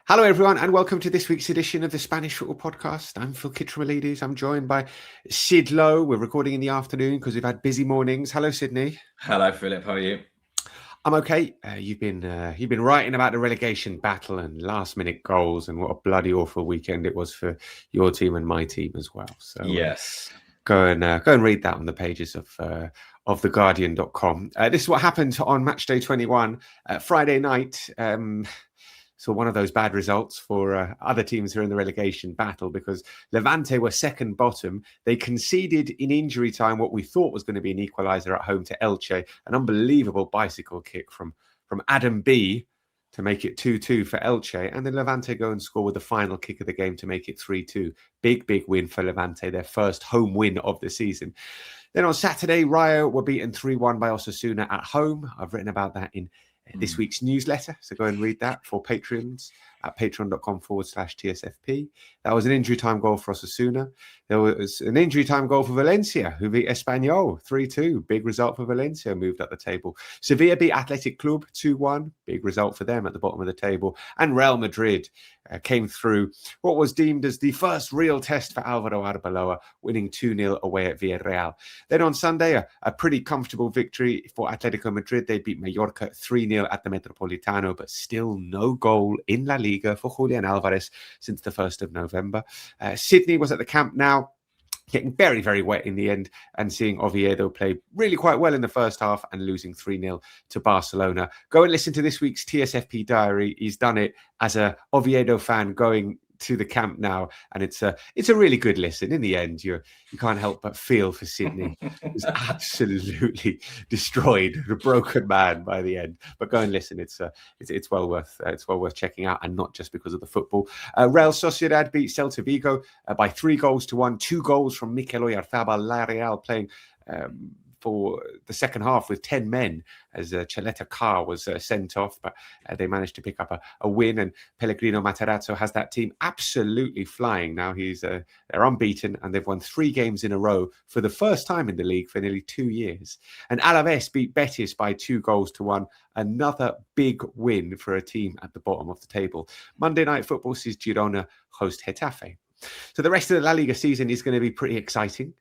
Hello, everyone, and welcome to this week's edition of the Spanish Football Podcast. I'm Phil Kitromilides. I'm joined by Sid Lowe. We're recording in the afternoon because we've had busy mornings. Hello, Sydney. Hello, Philip. How are you? I'm okay. You've been writing about the relegation battle and last-minute goals, and what a bloody awful weekend it was for your team and my team as well. So yes, go and read that on the pages of theguardian.com. This is what happened on Matchday 21 Friday night. So one of those bad results for other teams who are in the relegation battle, because Levante were second bottom. They conceded in injury time what we thought was going to be an equaliser at home to Elche. An unbelievable bicycle kick from Adam B to make it 2-2 for Elche. And then Levante go and score with the final kick of the game to make it 3-2. Big win for Levante, their first home win of the season. Then on Saturday, Rayo were beaten 3-1 by Osasuna at home. I've written about that in this week's newsletter, so go and read that for patrons at patreon.com/TSFP. That was an injury time goal for Osasuna. There was an injury time goal for Valencia, who beat Espanyol 3-2. Big result for Valencia, moved up the table. Sevilla beat Athletic Club 2-1. Big result for them at the bottom of the table. And Real Madrid came through what was deemed as the first real test for Alvaro Arbeloa, winning 2-0 away at Villarreal. Then on Sunday, a pretty comfortable victory for Atletico Madrid. They beat Mallorca 3-0 at the Metropolitano, but still no goal in La Liga for Julian Alvarez since the 1st of November. Sydney was at the Camp Nou, getting very wet in the end, and seeing Oviedo play really quite well in the first half and losing 3-0 to Barcelona. Go and listen to this week's TSFP diary. He's done it as a Oviedo fan going to the Camp Nou, and it's a really good listen. In the end, you can't help but feel for Sydney. He's absolutely destroyed, a broken man by the end. But go and listen. It's well worth checking out, and not just because of the football. Real Sociedad beat Celta Vigo by 3-1. 2 goals from Mikel Oyarzabal. Villarreal playing for the second half with 10 men as Chaleta Carr was sent off, but they managed to pick up a win, and Pellegrino Matarazzo has that team absolutely flying. Now they're unbeaten, and they've won 3 games in a row for the first time in the league for nearly 2 years. And Alaves beat Betis by 2-1. Another big win for a team at the bottom of the table. Monday Night Football sees Girona host Getafe. So the rest of the La Liga season is going to be pretty exciting.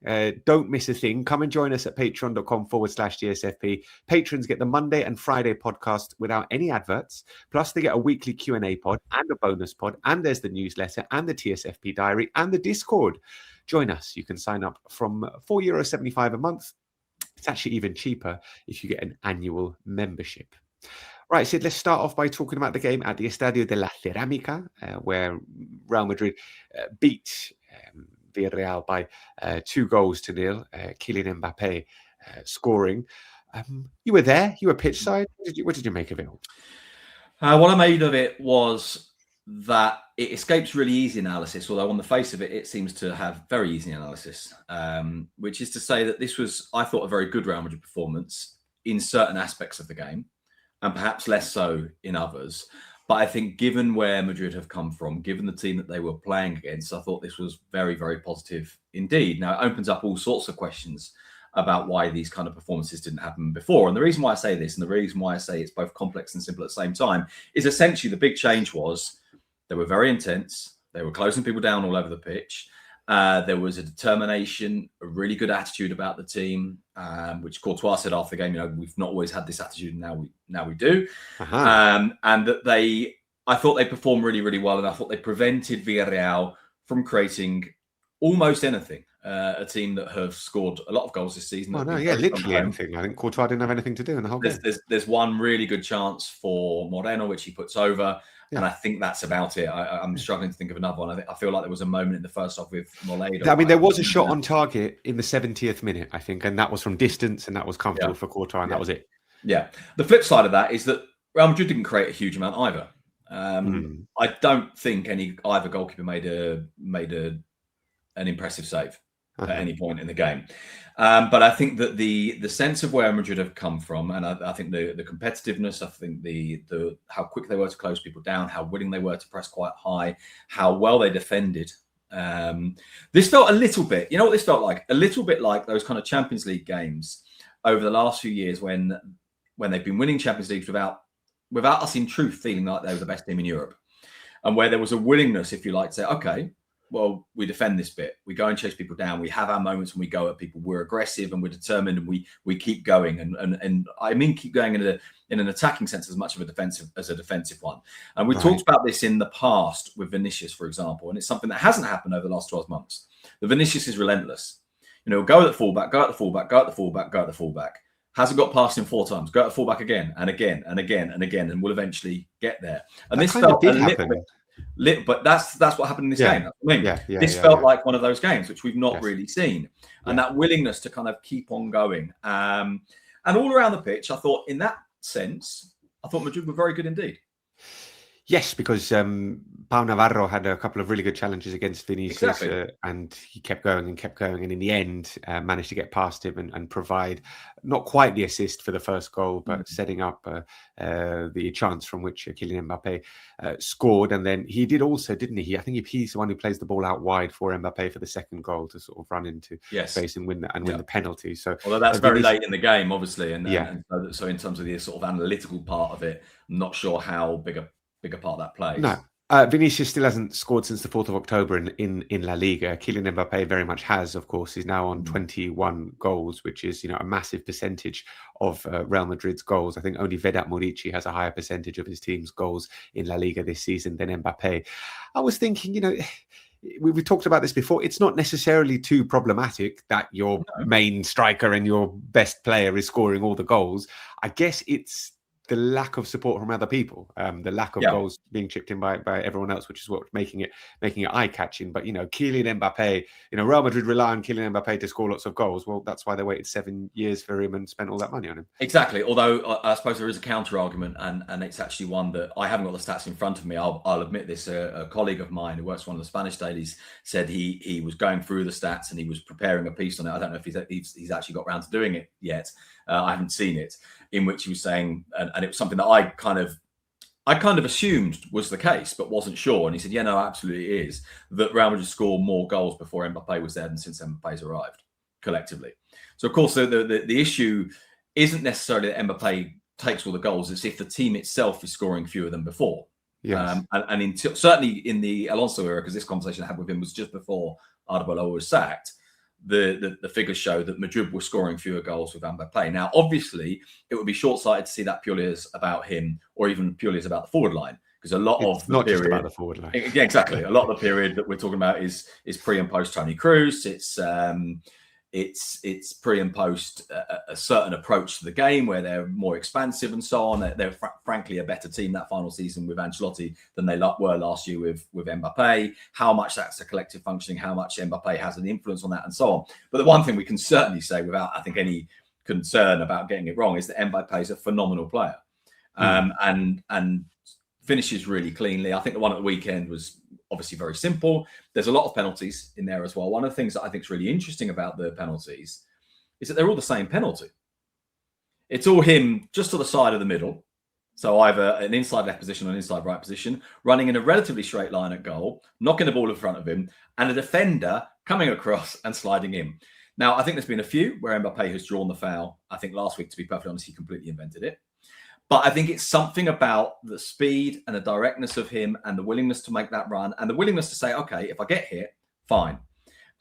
Don't miss a thing. Come and join us at patreon.com/TSFP. Patrons get the Monday and Friday podcast without any adverts. Plus, they get a weekly Q&A pod and a bonus pod. And there's the newsletter and the TSFP diary and the Discord. Join us. You can sign up from €4.75 a month. It's actually even cheaper if you get an annual membership. Right, Sid, let's start off by talking about the game at the Estadio de la Cerámica, where Real Madrid beat Villarreal by 2-0. Kylian Mbappe scoring. You were there. You were pitch side. What did you make of it all? What I made of it was that it escapes really easy analysis, although on the face of it, it seems to have very easy analysis, which is to say that this was, I thought, a very good Real Madrid performance in certain aspects of the game, and perhaps less so in others. But I think given where Madrid have come from, given the team that they were playing against, I thought this was very positive indeed. Now, it opens up all sorts of questions about why these kind of performances didn't happen before. And the reason why I say this, and the reason why I say it's both complex and simple at the same time, is essentially the big change was they were very intense. They were closing people down all over the pitch. There was a determination, a really good attitude about the team, which Courtois said after the game, we've not always had this attitude, and now we do. And that I thought they performed really well, and I thought they prevented Villarreal from creating almost anything. A team that have scored a lot of goals this season. Literally anything. I think Courtois didn't have anything to do in the whole game. There's one really good chance for Moreno, which he puts over. Yeah. And I think that's about it. I'm struggling to think of another one. I feel like there was a moment in the first half with Moledo. I mean, there was a shot on target in the 70th minute, I think, and that was from distance, and that was comfortable for Courtois, and that was it. Yeah. The flip side of that is that Real Madrid didn't create a huge amount either. I don't think either goalkeeper made an impressive save at any point in the game. But I think that the sense of where Madrid have come from, and I think the competitiveness, I think the how quick they were to close people down, how willing they were to press quite high, how well they defended. This felt a little bit, you know what this felt like? A little bit like those kind of Champions League games over the last few years when they've been winning Champions Leagues without us in truth feeling like they were the best team in Europe. and where there was a willingness, if you like, to say, okay, well, we defend this bit, we go and chase people down, we have our moments when we go at people, we're aggressive and we're determined, and we keep going, and I mean keep going in an attacking sense as much of a defensive one. And we talked about this in the past with Vinicius, for example, and it's something that hasn't happened over the last 12 months. The Vinicius is relentless. Go at the fullback, go at the fullback, go at the fullback, go at the fullback. Hasn't got past him 4 times. Go at the fullback again and again and again and again, and we'll eventually get there. And this felt a little bit, but that's what happened in this game. That's what I mean. This felt like one of those games which we've not really seen, and that willingness to kind of keep on going. And all around the pitch, I thought, in that sense, I thought Madrid were very good indeed. Yes, because Pau Navarro had a couple of really good challenges against Vinicius, and he kept going, and in the end managed to get past him and provide not quite the assist for the first goal, but setting up the chance from which Kylian Mbappe scored. And then he did also, didn't he? I think he's the one who plays the ball out wide for Mbappe for the second goal to sort of run into space and win the penalty. So, although that's very late in the game, obviously, and so in terms of the sort of analytical part of it, I'm not sure how big a part that plays. No. Vinicius still hasn't scored since the 4th of October in La Liga. Kylian Mbappe very much has, of course. He's now on 21 goals, which is, a massive percentage of Real Madrid's goals. I think only Vedat Murici has a higher percentage of his team's goals in La Liga this season than Mbappe. I was thinking, we've talked about this before. It's not necessarily too problematic that your main striker and your best player is scoring all the goals. I guess it's the lack of support from other people, the lack of goals being chipped in by everyone else, which is what's making it eye-catching. But, Kylian Mbappe, Real Madrid rely on Kylian Mbappe to score lots of goals. Well, that's why they waited 7 years for him and spent all that money on him. Exactly. Although I suppose there is a counter-argument, and it's actually one that I haven't got the stats in front of me. I'll admit this. A colleague of mine who works for one of the Spanish dailies said he was going through the stats and he was preparing a piece on it. I don't know if he's actually got around to doing it yet. I haven't seen it, in which he was saying, and it was something that I kind of assumed was the case, but wasn't sure. And he said, no, absolutely it is, that Real Madrid scored more goals before Mbappe was there than since Mbappe's arrived, collectively. So, of course, the issue isn't necessarily that Mbappe takes all the goals. It's if the team itself is scoring fewer than before. Yes. Certainly in the Alonso era, because this conversation I had with him was just before Arbeloa was sacked, the figures show that Madrid were scoring fewer goals with Mbappe. Now, obviously, it would be short-sighted to see that purely as about him, or even purely as about the forward line, because a lot of the period, just about the forward line. Yeah, exactly. A lot of the period that we're talking about is pre and post Toni Kroos. It's pre and post a certain approach to the game where they're more expansive and so on. They're frankly a better team that final season with Ancelotti than they were last year with Mbappe. How much that's a collective functioning, how much Mbappe has an influence on that, and so on. But the one thing we can certainly say without, I think, any concern about getting it wrong is that Mbappe is a phenomenal player, and finishes really cleanly. I think the one at the weekend was obviously very simple. There's a lot of penalties in there as well. One of the things that I think is really interesting about the penalties is that they're all the same penalty. It's all him just to the side of the middle. So either an inside left position or an inside right position, running in a relatively straight line at goal, knocking the ball in front of him, and a defender coming across and sliding in. Now, I think there's been a few where Mbappe has drawn the foul. I think last week, to be perfectly honest, he completely invented it. But I think it's something about the speed and the directness of him and the willingness to make that run and the willingness to say, okay, if I get here, fine.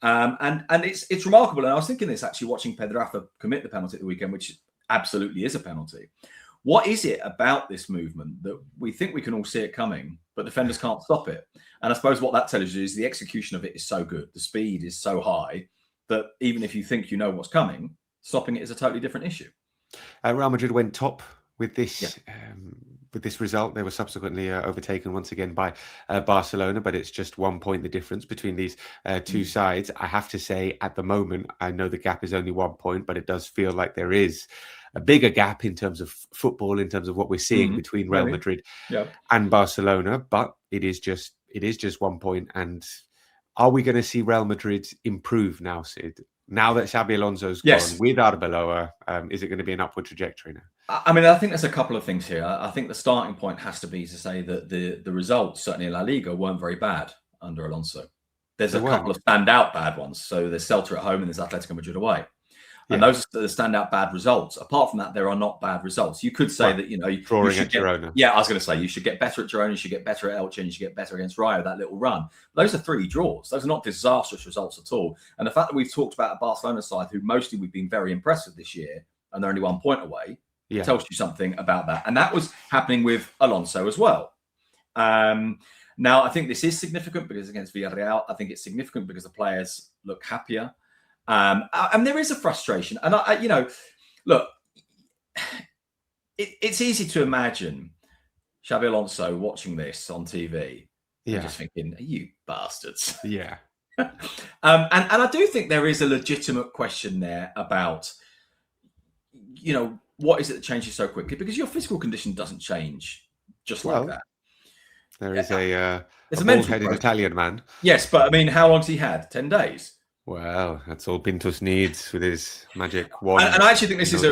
And it's remarkable. And I was thinking this actually watching Pedraza commit the penalty at the weekend, which absolutely is a penalty. What is it about this movement that we think we can all see it coming, but defenders can't stop it? And I suppose what that tells you is the execution of it is so good. The speed is so high that even if you think you know what's coming, stopping it is a totally different issue. Real Madrid went top with this result. They were subsequently overtaken once again by Barcelona, but it's just 1 point the difference between these two sides. I have to say, at the moment, I know the gap is only 1 point, but it does feel like there is a bigger gap in terms of football, in terms of what we're seeing between Real Madrid and Barcelona. But it is just 1 point. And are we going to see Real Madrid improve now, Sid? Now that Xabi Alonso's gone with Arbeloa, is it going to be an upward trajectory now? I mean, I think there's a couple of things here. I think the starting point has to be to say that the results, certainly in La Liga, weren't very bad under Alonso. There's a couple of standout bad ones. So there's Celta at home and there's Atletico Madrid away. And those are the standout bad results. Apart from that, there are not bad results. You could say that, drawing at Girona. Yeah, I was going to say you should get better at Girona, you should get better at Elche, and you should get better against Rayo, that little run. Those are 3 draws. Those are not disastrous results at all. And the fact that we've talked about a Barcelona side who mostly we've been very impressed with this year, and they're only 1 point away, tells you something about that. And that was happening with Alonso as well. Now, I think this is significant because against Villarreal, I think it's significant because the players look happier. And there is a frustration. And, look, it's easy to imagine Xabi Alonso watching this on TV and just thinking, you bastards. Yeah. And I do think there is a legitimate question there about, what is it that changes so quickly? Because your physical condition doesn't change just like that. There is a bald-headed Italian man. Yes, but I mean, how long's he had? 10 days. Well, that's all Pintos needs with his magic wand. And I actually think this is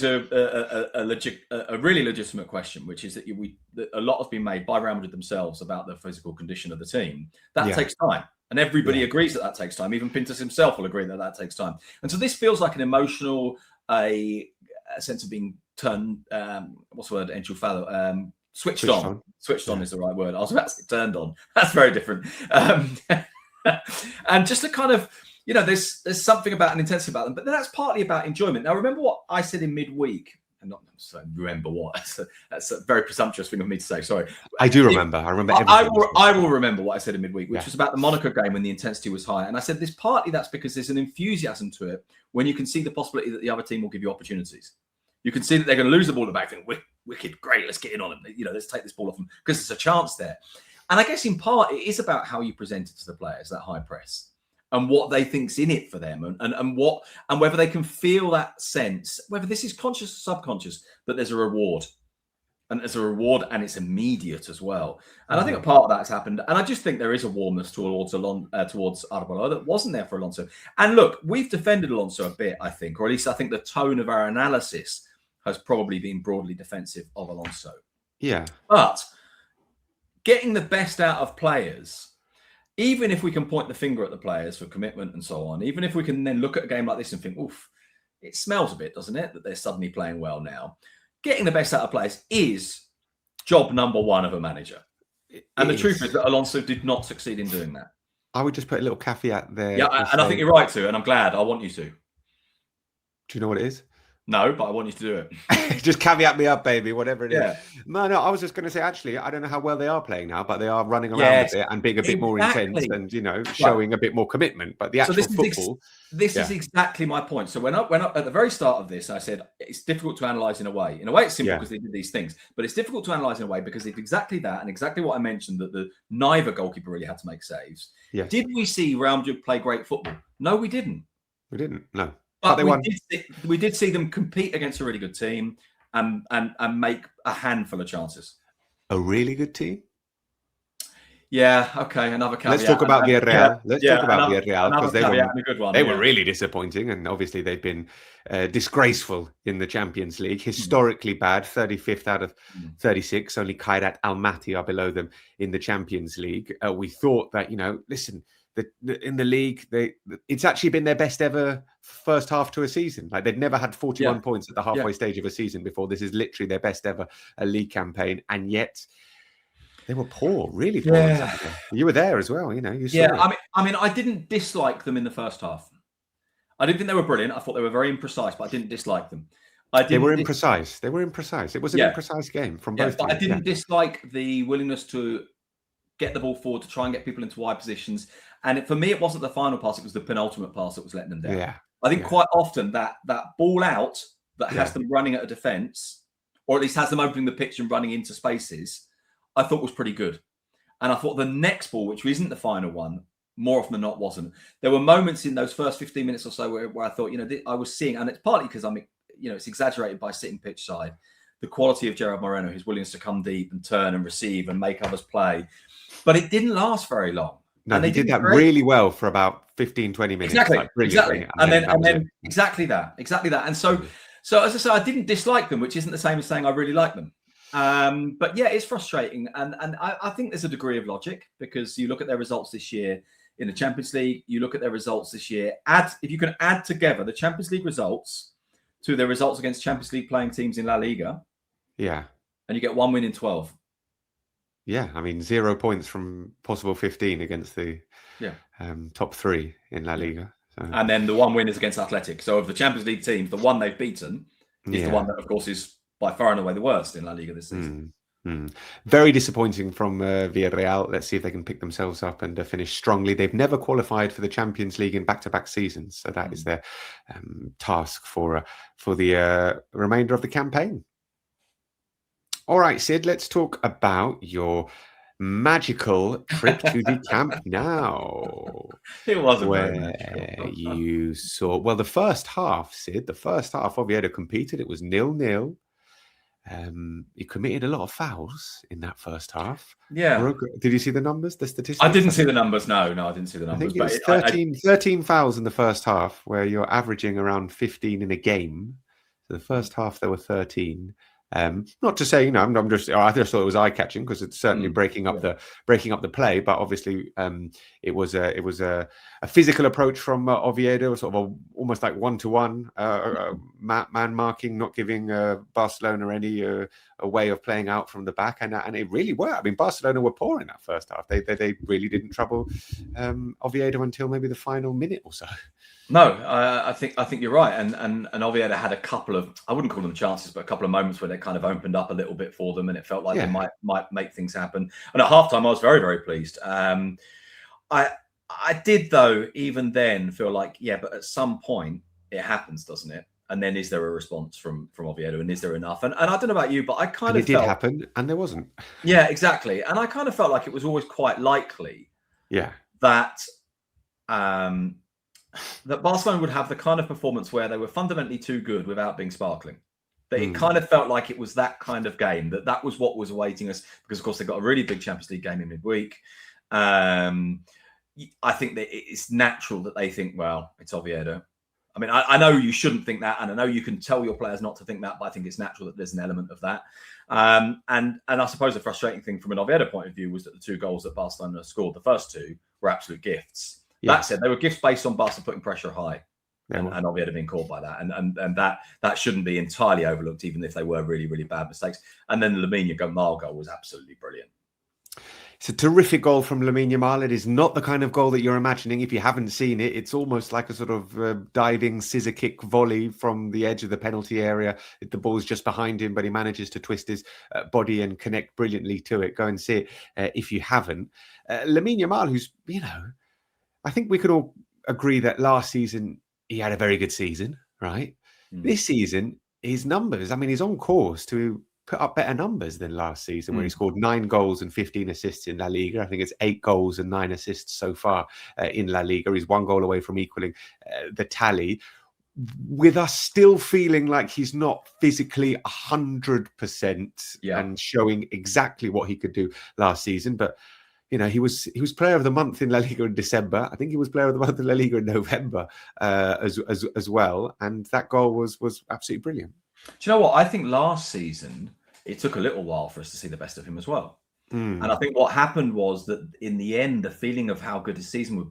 a really legitimate question, which is that a lot has been made by Real Madrid themselves about the physical condition of the team. That takes time, and everybody agrees that takes time. Even Pintos himself will agree that takes time. And so this feels like an emotional, a sense of being turned. What's the word? Enchufado. Switched on. Switched on is the right word. I was about to say turned on. That's very different. And just to kind of, there's something about an intensity about them, but that's partly about enjoyment. Now, remember what I said in midweek, and not remember what. That's a very presumptuous thing of me to say. Sorry. I do remember. I remember everything. I will remember what I said in midweek, which was about the Monaco game when the intensity was high. And I said that's because there's an enthusiasm to it when you can see the possibility that the other team will give you opportunities. You can see that they're going to lose the ball at the back. Think, wicked, great, let's get in on them. Let's take this ball off them because there's a chance there. And I guess in part it is about how you present it to the players, that high press, and what they think's in it for them, and whether they can feel that sense, whether this is conscious or subconscious, that there's a reward. And there's a reward, and it's immediate as well. And I think a part of that has happened. And I just think there is a warmness towards Arbeloa that wasn't there for Alonso. And look, we've defended Alonso a bit, I think, or at least I think the tone of our analysis has probably been broadly defensive of Alonso. Yeah. But getting the best out of players, even if we can point the finger at the players for commitment and so on, even if we can then look at a game like this and think, oof, it smells a bit, doesn't it, that they're suddenly playing well now. Getting the best out of players is job number 1 of a manager. And the truth is that Alonso did not succeed in doing that. I would just put a little caveat there. Yeah, and I think you're right to, and I'm glad. I want you to. Do you know what it is? No, but I want you to do it. Just caveat me up, baby, whatever it is. No, I was just going to say, actually, I don't know how well they are playing now, but they are running around a bit and being a bit more intense and, showing a bit more commitment. But the actual football... This is exactly my point. So when I at the very start of this, I said, it's difficult to analyse in a way. In a way, it's simple because they did these things. But it's difficult to analyse in a way because it's exactly that and exactly what I mentioned, that neither goalkeeper really had to make saves. Yes. Did we see Real Madrid play great football? No, we didn't. We didn't, no. But we did see them compete against a really good team and make a handful of chances. A really good team? Yeah, okay, another caveat. Let's talk about Villarreal. Let's talk about Villarreal because they were really disappointing, and obviously they've been disgraceful in the Champions League. Historically bad, 35th out of 36. Only Kairat Almaty are below them in the Champions League. We thought that, listen, in the league, it's actually been their best ever first half to a season. Like, they'd never had 41 points at the halfway stage of a season before. This is literally their best ever league campaign, and yet they were poor, really poor. Yeah. You were there as well, you saw it. I mean, I didn't dislike them in the first half. I didn't think they were brilliant. I thought they were very imprecise, but I didn't dislike them. They were imprecise. They were imprecise. It was an imprecise game from both teams. I didn't dislike the willingness to get the ball forward, to try and get people into wide positions. And for me, it wasn't the final pass. It was the penultimate pass that was letting them down. Yeah. I think quite often that ball out that has them running at a defence, or at least has them opening the pitch and running into spaces, I thought was pretty good. And I thought the next ball, which isn't the final one, more often than not wasn't. There were moments in those first 15 minutes or so where I thought, I was seeing, and it's partly because it's exaggerated by sitting pitch side, the quality of Gerard Moreno, his willingness to come deep and turn and receive and make others play. But it didn't last very long. No, they did that really well for about 15, 20 minutes. Exactly. And then exactly that. And so as I say, I didn't dislike them, which isn't the same as saying I really like them. But yeah, it's frustrating. And I think there's a degree of logic because you look at their results this year in the Champions League. You look at their results this year. If you can add together the Champions League results to their results against Champions League playing teams in La Liga, yeah, and you get 1 win in 12. Yeah, I mean 0 points from possible 15 against the top 3 in La Liga. So. And then the 1 win is against Athletic. So of the Champions League teams, the one they've beaten is the one that, of course, is by far and away the worst in La Liga this season. Very disappointing from Villarreal. Let's see if they can pick themselves up and finish strongly. They've never qualified for the Champions League in back-to-back seasons, so that is their task for the remainder of the campaign. All right, Sid, let's talk about your magical trip to the Camp Nou. It wasn't where very magical. You saw, well, the first half, Sid, the first half Oviedo competed. It was 0-0. You committed a lot of fouls in that first half. Yeah. Did you see the numbers, the statistics? I didn't see the numbers. No, I didn't see the numbers. I think it's 13 fouls in the first half, where you're averaging around 15 in a game. So the first half, there were 13. Not to say, I just thought it was eye-catching because it's certainly breaking up the play, but obviously it was a physical approach from Oviedo, sort of almost like 1-to-1 man marking, not giving Barcelona any a way of playing out from the back, and it really worked. I mean, Barcelona were poor in that first half. They really didn't trouble Oviedo until maybe the final minute or so. No, I think you're right, and Oviedo had a couple of, I wouldn't call them chances, but a couple of moments where they kind of opened up a little bit for them, and it felt like they might make things happen. And at halftime, I was very, very pleased. I did, though, even then feel like, but at some point it happens, doesn't it? And then is there a response from Oviedo, and is there enough? And I don't know about you, but I kind of felt it did happen, and there wasn't. Yeah, exactly. And I kind of felt like it was always quite likely that that Barcelona would have the kind of performance where they were fundamentally too good without being sparkling. That it kind of felt like it was that kind of game, that was what was awaiting us, because, of course, they've got a really big Champions League game in midweek. I think that it's natural that they think, well, it's Oviedo. I mean, I know you shouldn't think that, and I know you can tell your players not to think that, but I think it's natural that there's an element of that. And I suppose the frustrating thing from an Oviedo point of view was that the 2 goals that Barcelona scored, the first 2, were absolute gifts. That said, they were gifts based on Barca putting pressure high, and Oviedo being caught by that, and that shouldn't be entirely overlooked, even if they were really, really bad mistakes. And then the Lamine Yamal goal was absolutely brilliant. It's a terrific goal from Lamine Yamal. It is not the kind of goal that you're imagining if you haven't seen it. It's almost like a sort of diving scissor kick volley from the edge of the penalty area. The ball's just behind him, but he manages to twist his body and connect brilliantly to it. Go and see it if you haven't. Lamine Yamal, who's, I think we could all agree that last season he had a very good season, right? This season, his numbers, I mean, he's on course to put up better numbers than last season, where he scored 9 goals and 15 assists in La Liga. I think it's 8 goals and 9 assists so far in La Liga. He's 1 goal away from equaling the tally, with us still feeling like he's not physically 100% and showing exactly what he could do last season. But he was player of the month in La Liga in December. I think he was player of the month in La Liga in November as well. And that goal was absolutely brilliant. Do you know what? I think last season, it took a little while for us to see the best of him as well. And I think what happened was that in the end, the feeling of how good his season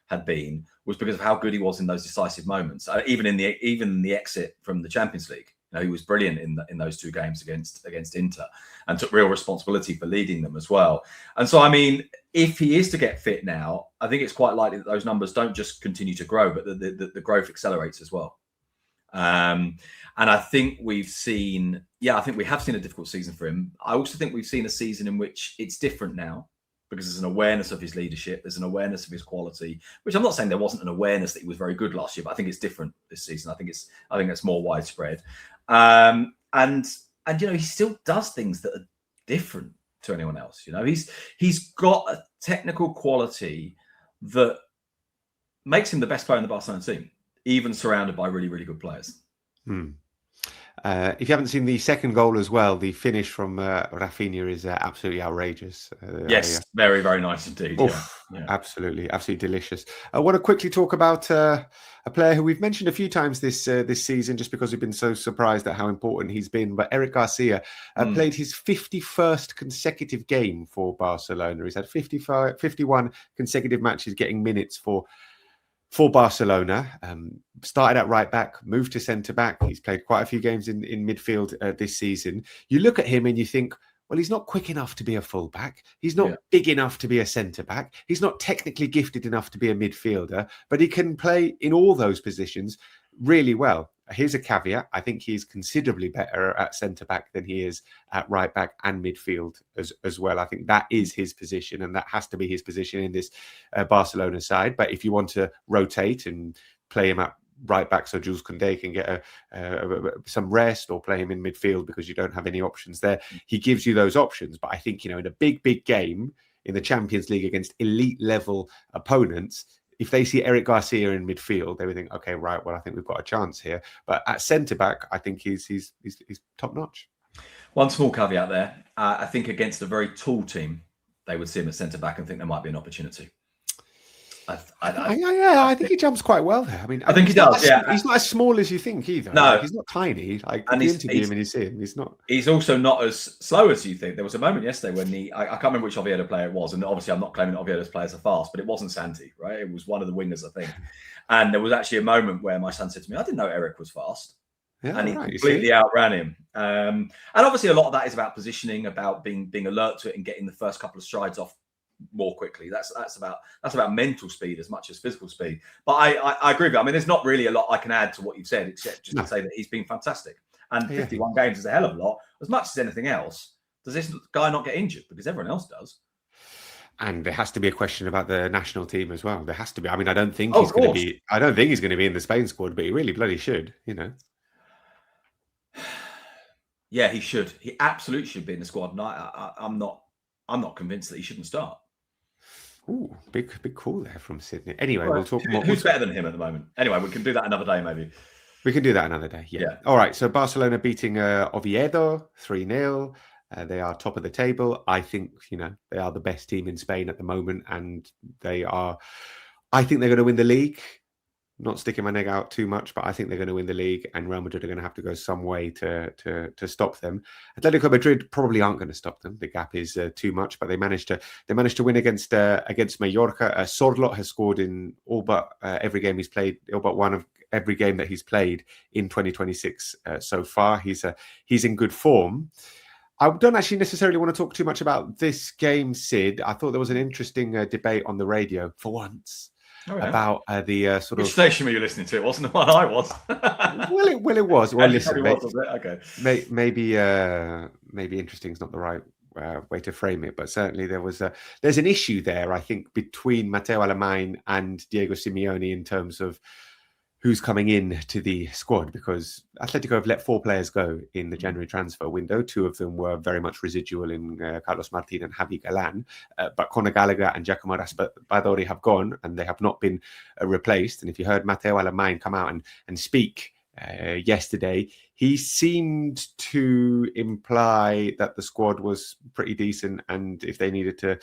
had been was because of how good he was in those decisive moments. Even in the exit from the Champions League, he was brilliant in those 2 games against Inter, and took real responsibility for leading them as well. And so, I mean, if he is to get fit now, I think it's quite likely that those numbers don't just continue to grow, but the growth accelerates as well. And I think we have seen a difficult season for him. I also think we've seen a season in which it's different now, because there's an awareness of his leadership. There's an awareness of his quality, which I'm not saying there wasn't an awareness that he was very good last year, but I think it's different this season. I think it's more widespread. And he still does things that are different to anyone else. He's got a technical quality that makes him the best player in the Barcelona team, even surrounded by really, really good players. If you haven't seen the second goal as well, the finish from Rafinha is absolutely outrageous. Yes, very, very nice indeed. Absolutely delicious. I want to quickly talk about a player who we've mentioned a few times this season, just because we've been so surprised at how important he's been. But Eric Garcia played his 51st consecutive game for Barcelona. He's had 51 consecutive matches getting minutes for Barcelona. Started at right back, moved to centre back. He's played quite a few games in midfield this season. You look at him and you think, well, he's not quick enough to be a fullback. He's not big enough to be a centre back. He's not technically gifted enough to be a midfielder, but he can play in all those positions really well. Here's a caveat. I think he's considerably better at centre back than he is at right back and midfield as well. I think that is his position, and that has to be his position in this Barcelona side. But if you want to rotate and play him at right back so Jules Koundé can get some rest, or play him in midfield because you don't have any options there, he gives you those options. But I think, in a big game in the Champions League against elite level opponents, if they see Eric Garcia in midfield, they would think, okay, right, well, I think we've got a chance here. But at centre back, I think he's top notch. One small caveat there. I think against a very tall team, they would see him at centre back and think there might be an opportunity. I think he jumps quite well there. I mean, I think he does. He's not as small as you think either. No, he's not tiny. And you interview him and you see him. He's not. He's also not as slow as you think. There was a moment yesterday when I can't remember which Oviedo player it was, and obviously I'm not claiming that Oviedo's players are fast, but it wasn't Santi, right? It was one of the wingers, I think. And there was actually a moment where my son said to me, "I didn't know Eric was fast." Yeah, and he completely outran him. And obviously a lot of that is about positioning, about being alert to it and getting the first couple of strides off more quickly. That's about mental speed as much as physical speed. But I agree with you. I mean, there's not really a lot I can add to what you've said, except just to say that he's been fantastic. And 51 games is a hell of a lot. As much as anything else, does this guy not get injured? Because everyone else does. And there has to be a question about the national team as well. There has to be. I mean, I don't think he's going to be. I don't think he's going to be in the Spain squad, but he really bloody should. Yeah, he should. He absolutely should be in the squad. And I'm not convinced that he shouldn't start. Ooh, big call there from Sydney. Anyway, we'll talk more. Who's better than him at the moment? Anyway, we can do that another day, maybe. We can do that another day. Yeah. All right. So Barcelona beating Oviedo 3-0. They are top of the table. I think they are the best team in Spain at the moment, and I think they're going to win the league. Not sticking my neck out too much, but I think they're going to win the league, and Real Madrid are going to have to go some way to stop them. Atletico Madrid probably aren't going to stop them. The gap is too much, but they managed to win against Mallorca. Sorloth has scored in all but every game he's played, all but one of every game that he's played in 2026 so far. He's in good form. I don't actually necessarily want to talk too much about this game, Sid. I thought there was an interesting debate on the radio for once. About the sort Which station were you listening to? It wasn't the one I was. Well, it was. Well, listen, okay. Maybe interesting is not the right way to frame it, but certainly there's an issue there, I think, between Mateu Alemany and Diego Simeone in terms of who's coming in to the squad, because Atletico have let 4 players go in the January transfer window. 2 of them were very much residual in Carlos Martin and Javi Galán. But Conor Gallagher and Giacomo Raspadori have gone, and they have not been replaced. And if you heard Mateu Alemany come out and speak yesterday, he seemed to imply that the squad was pretty decent, and if they needed to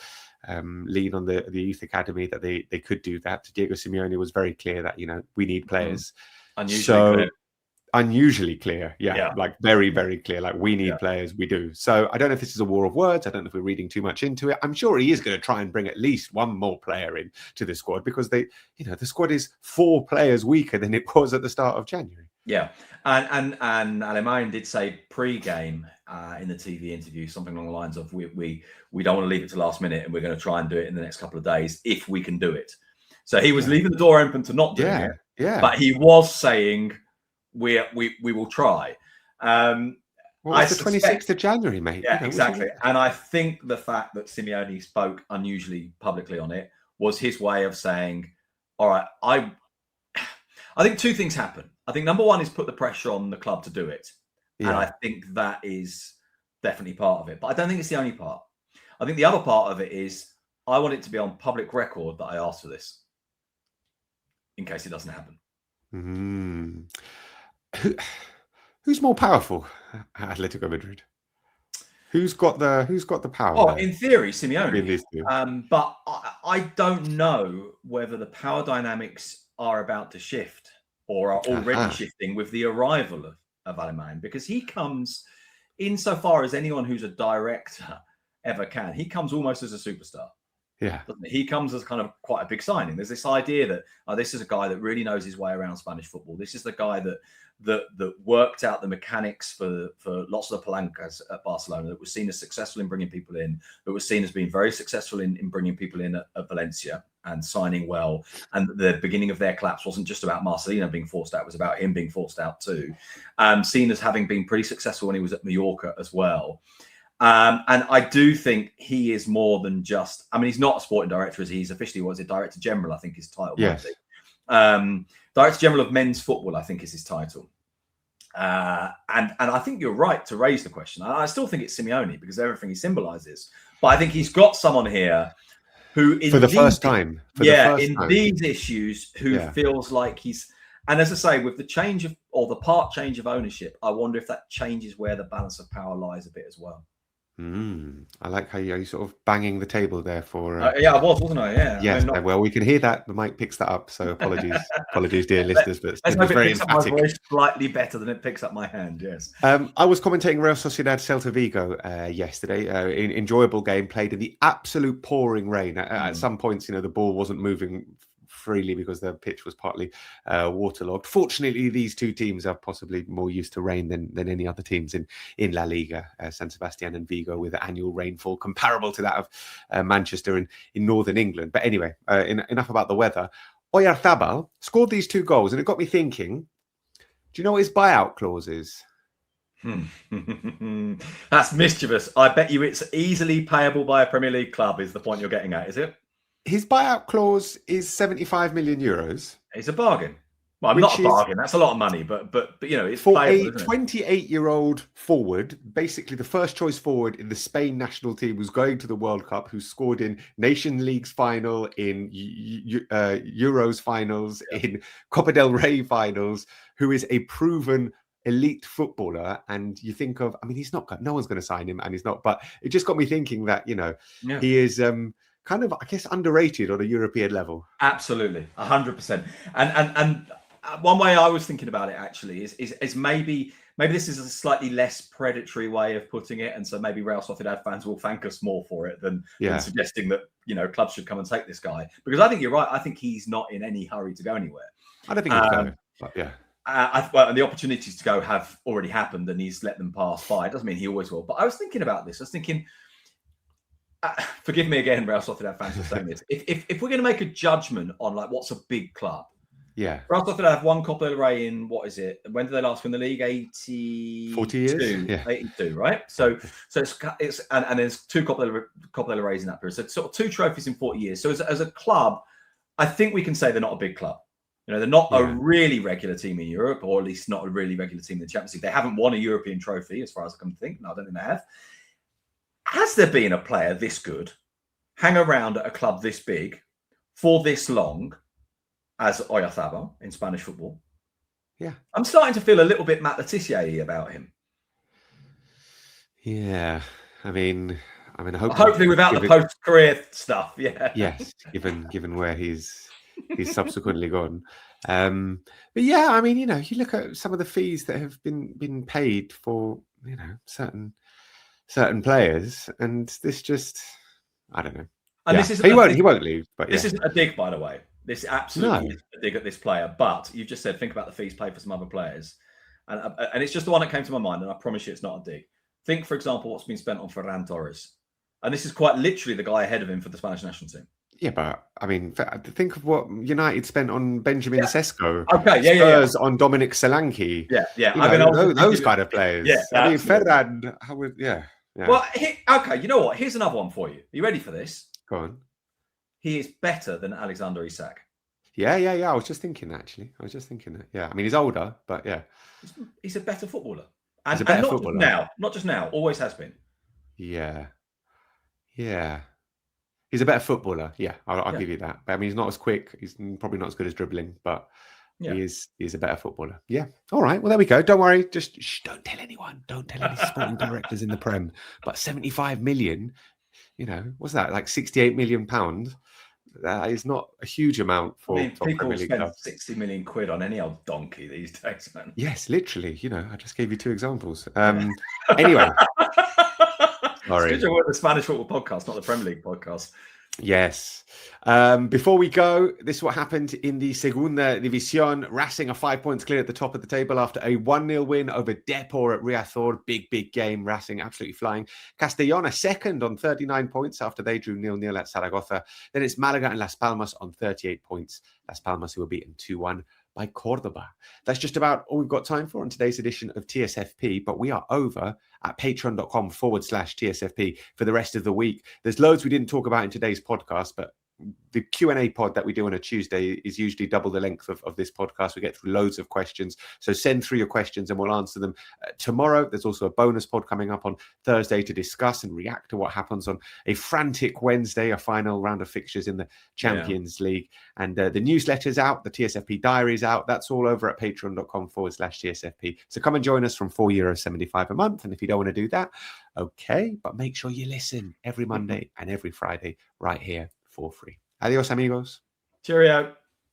lean on the youth academy, that they could do that. Diego Simeone was very clear that we need players. Unusually clear, like very, very clear. Like, we need players, we do. So I don't know if this is a war of words. I don't know if we're reading too much into it. I'm sure he is going to try and bring at least one more player in to the squad, because the squad is 4 players weaker than it was at the start of January. Yeah, and Alemany did say pre-game in the TV interview something along the lines of, we don't want to leave it to last minute, and we're going to try and do it in the next couple of days if we can do it. So he was leaving the door open to not doing it. Yeah, but he was saying we will try. It's the 26th of January, mate. Yeah, exactly. And I think the fact that Simeone spoke unusually publicly on it was his way of saying, all right, I think 2 things happen. I think number 1 is put the pressure on the club to do it. Yeah. And I think that is definitely part of it. But I don't think it's the only part. I think the other part of it is, I want it to be on public record that I asked for this, in case it doesn't happen. Who's more powerful at Atletico Madrid? Who's got the power? Oh, there in theory, between Simeone. these two? But I don't know whether the power dynamics are about to shift or are already shifting with the arrival of Lamine, because he comes, insofar as anyone who's a director ever can, he comes almost as a superstar. Yeah. Doesn't he? He comes as kind of quite a big signing. There's this idea that this is a guy that really knows his way around Spanish football. This is the guy that worked out the mechanics for lots of the palancas at Barcelona, that was seen as successful in bringing people in, that was seen as being very successful in bringing people in at Valencia and signing well. And the beginning of their collapse wasn't just about Marcelino being forced out, it was about him being forced out too. Seen as having been pretty successful when he was at Mallorca as well. And I do think he is more than just, I mean, he's not a sporting director, as he's officially was a director general, I think his title. Yes. Director General of Men's Football, I think, is his title. And I think you're right to raise the question. I still think it's Simeone because of everything he symbolises. But I think he's got someone here who, for the first time, these issues, who feels like he's. And as I say, with the change of, or the part change of ownership, I wonder if that changes where the balance of power lies a bit as well. I like how you sort of banging the table there for. Yeah, I was, wasn't I? Yeah. Yes. Well, we can hear that. The mic picks that up. So apologies, dear listeners. But it's very emphatic. My voice slightly better than it picks up my hand. Yes. I was commentating Real Sociedad Celta Vigo yesterday. Enjoyable game played in the absolute pouring rain. At some points, the ball wasn't moving freely because the pitch was partly waterlogged. Fortunately, these two teams are possibly more used to rain than any other teams in La Liga, San Sebastian and Vigo, with annual rainfall comparable to that of Manchester in northern England. But anyway, enough about the weather. Oyarzabal scored these two goals, and it got me thinking, do you know what his buyout clause is? That's mischievous. I bet you it's easily payable by a Premier League club, is the point you're getting at, is it? His buyout clause is 75 million euros. It's a bargain. Well, not a bargain. That's a lot of money, but it's for playable, a 28-year-old forward, basically the first choice forward in the Spain national team, who's going to the World Cup, who scored in Nation League's final, in Euros finals, in Copa del Rey finals, who is a proven elite footballer. And you think of, I mean, no one's going to sign him, and he's not. But it just got me thinking that he is. Kind of, I guess, underrated on a European level. Absolutely, 100%. And one way I was thinking about it actually is maybe this is a slightly less predatory way of putting it, and so maybe Real Sociedad fans will thank us more for it than suggesting that clubs should come and take this guy, because I think you're right. I think he's not in any hurry to go anywhere. I don't think he's going, but yeah. And the opportunities to go have already happened, and he's let them pass by. It doesn't mean he always will. But I was thinking about this. I was thinking. Forgive me again, Real Sociedad fans, for saying this. If we're going to make a judgment on like what's a big club, Real Sociedad have won Copa del Rey in, what is it? When did they last win the league? 40 years, 82, right? So it's and there's two Copa del Reys in that period. So sort of 2 trophies in 40 years. So as a club, I think we can say they're not a big club. They're not a really regular team in Europe, or at least not a really regular team in the Champions League. They haven't won a European trophy, as far as I can think. No, I don't think they have. Has there been a player this good hang around at a club this big for this long as Oyarzabal in Spanish football? Yeah. I'm starting to feel a little bit Matt Letizia-y about him. Yeah. I mean, hopefully without the post-career stuff. Yeah. Yes, given where he's subsequently gone. But yeah, I mean, you look at some of the fees that have been paid for, certain players, and this just, I don't know. And this isn't he won't leave. But this isn't a dig, by the way. This absolutely isn't a dig at this player. But you've just said, think about the fees paid for some other players, and it's just the one that came to my mind. And I promise you, it's not a dig. Think, for example, what's been spent on Ferran Torres, and this is quite literally the guy ahead of him for the Spanish national team. Yeah, but I mean, think of what United spent on Benjamin Sesko. Okay, Spurs on Dominic Solanke. Yeah. Those kind of players. Yeah, I mean, Ferran. Well, okay. You know what? Here's another one for you. Are you ready for this? Go on. He is better than Alexander Isak. Yeah. I was just thinking that. Yeah. I mean, he's older, but yeah. He's a better footballer. He's a better not footballer. Not just now. Always has been. Yeah. He's a better footballer. Yeah, I'll give you that. But I mean, he's not as quick. He's probably not as good as dribbling, but Yeah. He is a better footballer. Yeah. All right. Well, there we go. Don't worry. Just don't tell anyone. Don't tell any sporting directors in the Prem. But 75 million, what's that? Like 68 million pounds. That is not a huge amount for top people Premier League spend clubs. 60 million quid on any old donkey these days, man. Yes, literally. I just gave you 2 examples. Anyway. Sorry. It's good you're the Spanish football podcast, not the Premier League podcast. Yes. Before we go, this is what happened in the Segunda División. Racing are 5 points clear at the top of the table after a 1-0 win over Depor at Riazor. Big game. Racing absolutely flying. Castellón are second on 39 points after they drew 0-0 at Zaragoza. Then it's Malaga and Las Palmas on 38 points. Las Palmas who were beaten 2-1 by Cordoba. That's just about all we've got time for on today's edition of TSFP, but we are over at patreon.com/TSFP for the rest of the week. There's loads we didn't talk about in today's podcast, but the Q&A pod that we do on a Tuesday is usually double the length of this podcast. We get through loads of questions. So send through your questions and we'll answer them tomorrow. There's also a bonus pod coming up on Thursday to discuss and react to what happens on a frantic Wednesday, a final round of fixtures in the Champions League. And the newsletter's out, the TSFP diary's out. That's all over at patreon.com/TSFP. So come and join us from €4.75 a month. And if you don't want to do that, okay, but make sure you listen every Monday and every Friday right here for free. Adios, amigos. Cheerio.